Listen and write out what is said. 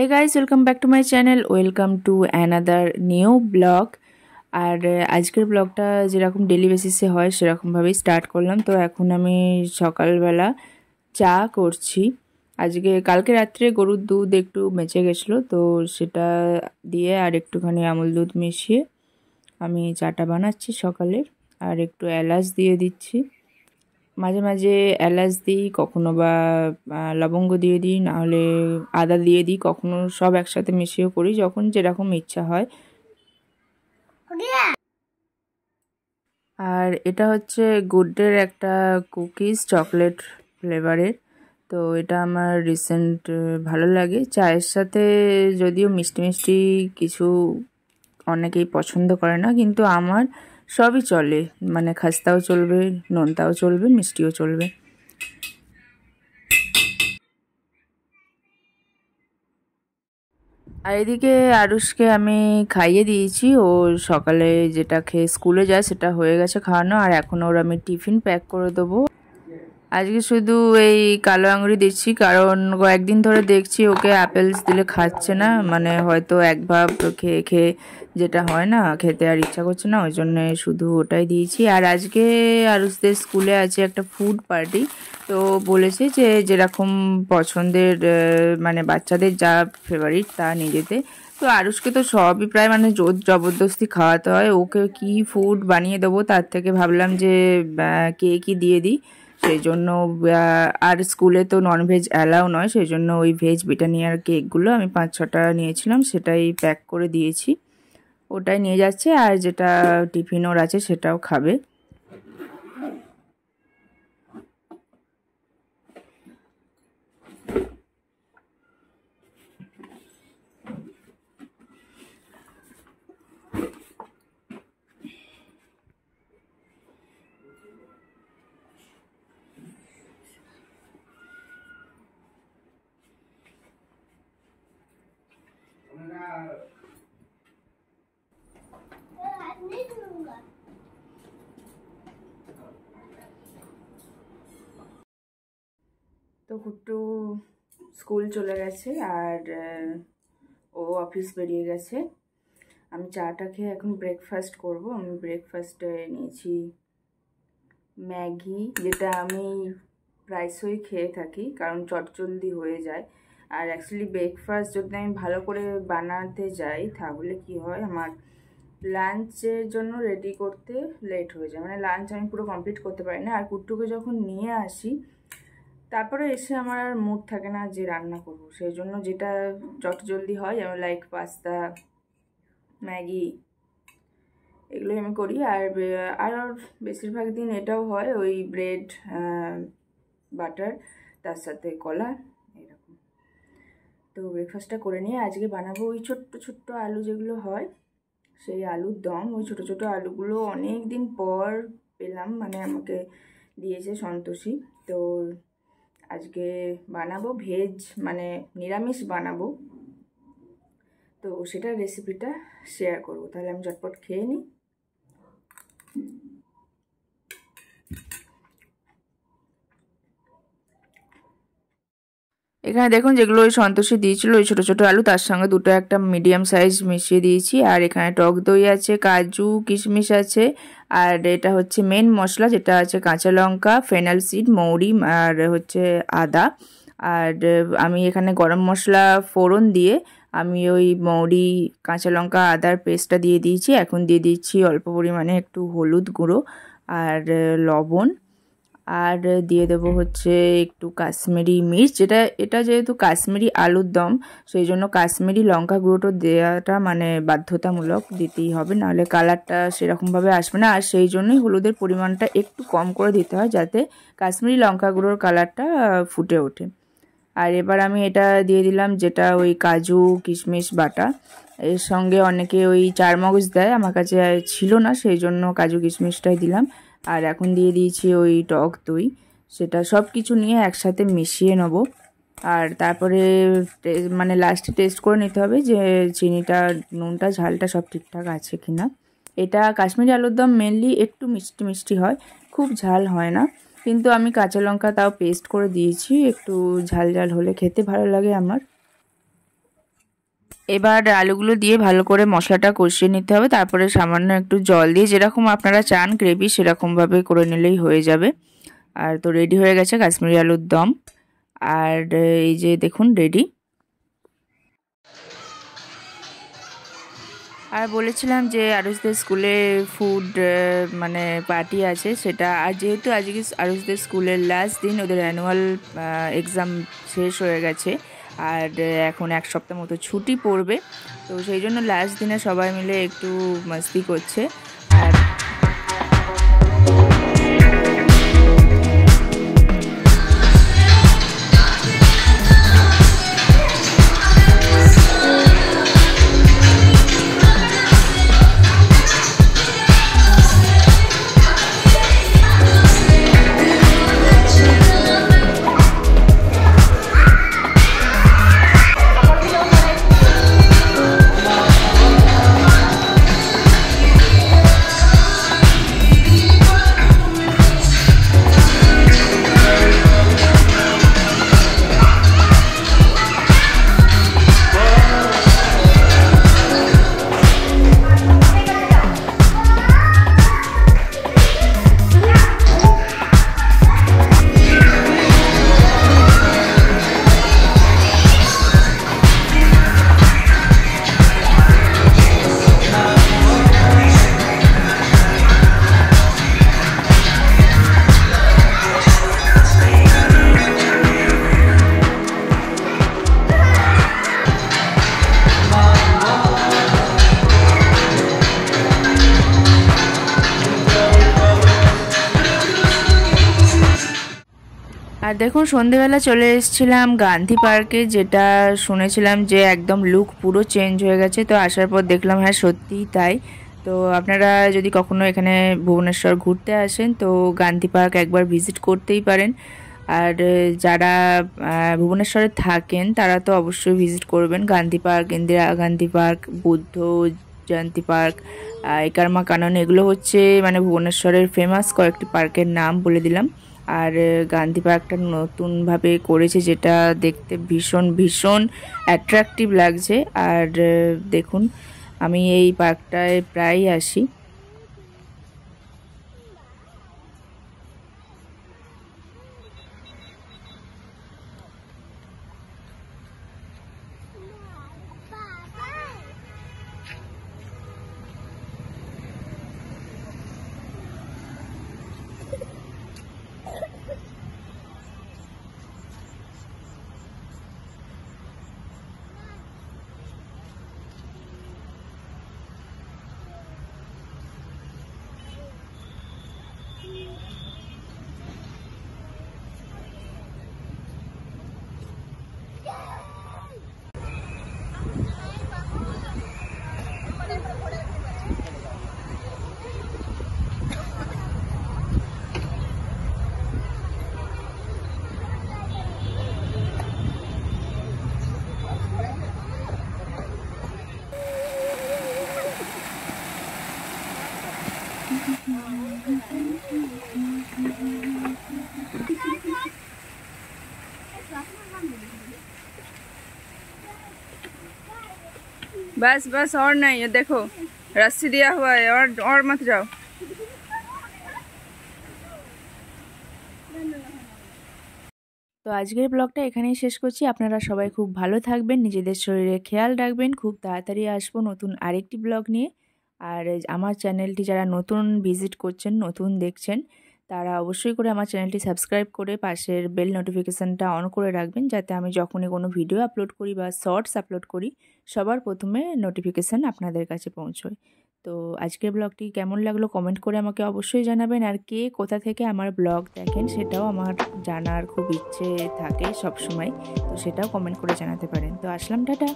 Hey guys, welcome back to my channel. Welcome to another new vlog. আর আজকের ব্লগটা যেরকম daily বেসিসে হয় সেরকমভাবেই স্টার্ট করলাম। তো এখন আমি সকালবেলা চা করছি। কালকে রাত্রে গরুর দুধ একটু বেঁচে গেছিলো, তো সেটা দিয়ে আর একটুখানি আমুল দুধ মিশিয়ে আমি চাটা বানাচ্ছি সকালের। আর একটু এলাচ দিয়ে দিচ্ছি, মাঝে মাঝে এলাচ দিই, কখনো বা লবঙ্গ দিয়ে দিই, নাহলে আদা দিয়ে দিই, কখনো সব একসাথে মিশিয়েও করি, যখন যেরকম ইচ্ছা হয়। আর এটা হচ্ছে গুড ডের একটা কুকিজ, চকলেট ফ্লেভারের। তো এটা আমার রিসেন্ট ভালো লাগে চায়ের সাথে। যদিও মিষ্টি মিষ্টি কিছু অনেকেই পছন্দ করে না, কিন্তু আমার সবই চলে, মানে খাস্তাও চলবে, নোনতাও চলবে, মিষ্টিও চলবে। আর এদিকে আরুষকে আমি খাইয়ে দিয়েছি, ও সকালে যেটা খেয়ে স্কুলে যায় সেটা হয়ে গেছে খাওয়ানো। আর এখন ওর আমি টিফিন প্যাক করে দেবো। আজকে শুধু এই কালো আঙুরি দিচ্ছি, কারণ কয়েকদিন ধরে দেখছি ওকে অ্যাপেলস দিলে খাচ্ছে না, মানে হয়তো এক ভাব খেয়ে খেয়ে যেটা হয় না, খেতে আর ইচ্ছা করছে না, ওই জন্যে শুধু ওটাই দিয়েছি। আর আজকে আরুষদের স্কুলে আছে একটা ফুড পার্টি, তো বলেছে যে যেরকম পছন্দের মানে বাচ্চাদের যা ফেভারিট তা নিয়ে যেতে। তো আরুষকে তো সবই প্রায় মানে জোর জবরদস্তি খাওয়াতে হয়, ওকে কি ফুড বানিয়ে দেবো তার থেকে ভাবলাম যে কেকই দিয়ে দিই। সেই জন্য আর স্কুলে তো ননভেজ অ্যালাউ নয়, সেই জন্য ওই ভেজ ব্রিটানিয়ার কেকগুলো আমি 5-6টা নিয়েছিলাম, সেটাই প্যাক করে দিয়েছি, ওটাই নিয়ে যাচ্ছে। আর যেটা টিফিন ওর আছে সেটাও খাবে। তো কুট্টু স্কুল চলে গেছে আর ও অফিস বেরিয়ে গেছে। আমি চাটা খেয়ে এখন ব্রেকফাস্ট করব। আমি ব্রেকফাস্টে নিয়েছি ম্যাগি, যেটা আমি প্রায়শই খেয়ে থাকি কারণ চটজলদি হয়ে যায়। আর অ্যাকচুয়ালি ব্রেকফাস্ট যদি আমি ভালো করে বানাতে যাই তাহলে কি হয়, আমার লাঞ্চের জন্য রেডি করতে লেট হয়ে যায়, মানে লাঞ্চ আমি পুরো কমপ্লিট করতে পারি না। আর কুট্টুকে যখন নিয়ে আসি তারপরে এসে আমার আর মুড থাকে না যে রান্না করব, সেই জন্য যেটা চটজলদি হয় যেমন লাইক পাস্তা, ম্যাগি, এগুলোই আমি করি। আর বেশিরভাগ দিন এটাও হয়, ওই ব্রেড, বাটার, তার সাথে কলা, এরকম। তো ব্রেকফাস্টটা করে নিয়ে আজকে বানাবো ওই ছোট্ট ছোট্ট আলু যেগুলো হয়, সেই আলুর দম। ওই ছোটো ছোটো আলুগুলো অনেক দিন পর পেলাম, মানে আমাকে দিয়েছে সন্তোষী। তো আজকে বানাবো ভেজ, মানে নিরামিষ বানাবো, তো সেটার রেসিপিটা শেয়ার করবো। তাহলে আমি ঝটপট খেয়ে নিই। এখানে দেখুন যেগুলো ওই সন্তোষী দিয়েছিল ওই ছোটো ছোটো আলু, তার সঙ্গে দুটো একটা মিডিয়াম সাইজ মিশিয়ে দিয়েছি। আর এখানে টক দই আছে, কাজু কিশমিশ আছে, আর এটা হচ্ছে মেন মশলা যেটা আছে কাঁচা লঙ্কা, ফেনাল সিড, মৌরি, আর হচ্ছে আদা। আর আমি এখানে গরম মশলা ফোড়ন দিয়ে আমি ওই মৌরি, কাঁচা লঙ্কা, আদার পেস্টটা দিয়ে দিয়েছি। এখন দিয়ে দিচ্ছি অল্প পরিমাণে একটু হলুদ গুঁড়ো আর লবণ, আর দিয়ে দেবো হচ্ছে একটু কাশ্মীরি মির্চ। এটা যেহেতু কাশ্মীরি আলুর দম, সেই জন্য কাশ্মীরি লঙ্কা গুঁড়োটা দেওয়াটা মানে বাধ্যতামূলক, দিতেই হবে, নাহলে কালারটা সেরকমভাবে আসবে না। আর সেই জন্যই হলুদের পরিমাণটা একটু কম করে দিতে হয়, যাতে কাশ্মীরি লঙ্কা গুঁড়োর কালারটা ফুটে ওঠে। আর এবার আমি এটা দিয়ে দিলাম যেটা ওই কাজু কিশমিশ বাটা, এর সঙ্গে অনেকে ওই চারমগজ দেয়, আমার কাছে ছিল না, সেই জন্য কাজু কিশমিশটাই দিলাম। আর এখন দিয়ে দিয়েছি ওই টক দই, সেটা সব কিছু নিয়ে একসাথে মিশিয়ে নেব। আর তারপরে মানে লাস্টে টেস্ট করে নিতে হবে যে চিনিটা, নুনটা, ঝালটা সব ঠিকঠাক আছে কিনা। এটা কাশ্মীরি আলুর দম মেনলি একটু মিষ্টি মিষ্টি হয়, খুব ঝাল হয় না, কিন্তু আমি কাঁচা লঙ্কা তাও পেস্ট করে দিয়েছি, একটু ঝাল ঝাল হলে খেতে ভালো লাগে আমার। এবার আলুগুলো দিয়ে ভালো করে মশলাটা কষিয়ে নিতে হবে, তারপরে সামান্য একটু জল দিয়ে যেরকম আপনারা চান গ্রেভি সেরকমভাবে করে নিলেই হয়ে যাবে। আর তো রেডি হয়ে গেছে কাশ্মীরি আলুর দম। আর এই যে দেখুন রেডি। আর বলেছিলাম যে আরুষদের স্কুলে ফুড মানে পার্টি আছে সেটা, আর যেহেতু আজকে আরুষদের স্কুলের লাস্ট দিন, ওদের অ্যানুয়াল এক্সাম শেষ হয়ে গেছে আর এখন এক সপ্তাহ মতো ছুটি পড়বে, তো সেই জন্য লাস্ট দিনে সবাই মিলে একটু মস্তি করছে। আর দেখুন সন্ধেবেলা চলে এসেছিলাম গান্ধী পার্কে, যেটা শুনেছিলাম যে একদম লুক পুরো চেঞ্জ হয়ে গেছে, তো আসার পর দেখলাম হ্যাঁ সত্যিই তাই। তো আপনারা যদি কখনো এখানে ভুবনেশ্বর ঘুরতে আসেন তো গান্ধী পার্ক একবার ভিজিট করতেই পারেন। আর যারা ভুবনেশ্বরে থাকেন তারা তো অবশ্যই ভিজিট করবেন গান্ধী পার্ক, ইন্দিরা গান্ধী পার্ক, বুদ্ধ জয়ন্তী পার্ক, একারমা কানন, এগুলো হচ্ছে মানে ভুবনেশ্বরের ফেমাস কয়েকটি পার্কের নাম বলে দিলাম। আর গান্ধী পার্কটা নতুনভাবে করেছে, যেটা দেখতে ভীষণ ভীষণ অ্যাট্রাকটিভ লাগছে। আর দেখুন আমি এই পার্কটায় প্রায়ই আসি। बस बस और नहीं, ये देखो रस्सी दिया हुआ है, और मत जाओ। তো আজকের ব্লগটা এখানেই শেষ করছি। আপনারা সবাই খুব ভালো থাকবেন, নিজেদের শরীরে খেয়াল রাখবেন। খুব তাড়াতাড়ি আসবো নতুন আরেকটি ব্লগ নিয়ে। আর আমার চ্যানেলটি যারা নতুন ভিজিট করছেন, নতুন দেখছেন, তারা অবশ্যই করে আমার চ্যানেলটি সাবস্ক্রাইব করে পাশের বেল নোটিফিকেশানটা অন করে রাখবেন, যাতে আমি যখনই কোনো ভিডিও আপলোড করি বা শর্টস আপলোড করি সবার প্রথমে নোটিফিকেশান আপনাদের কাছে পৌঁছয়। তো আজকের ব্লগটি কেমন লাগলো কমেন্ট করে আমাকে অবশ্যই জানাবেন। আর কে কোথা থেকে আমার ব্লগ দেখেন সেটাও আমার জানার খুব ইচ্ছে থাকে সব সময়, তো সেটাও কমেন্ট করে জানাতে পারেন। তো আসলাম, টাটা।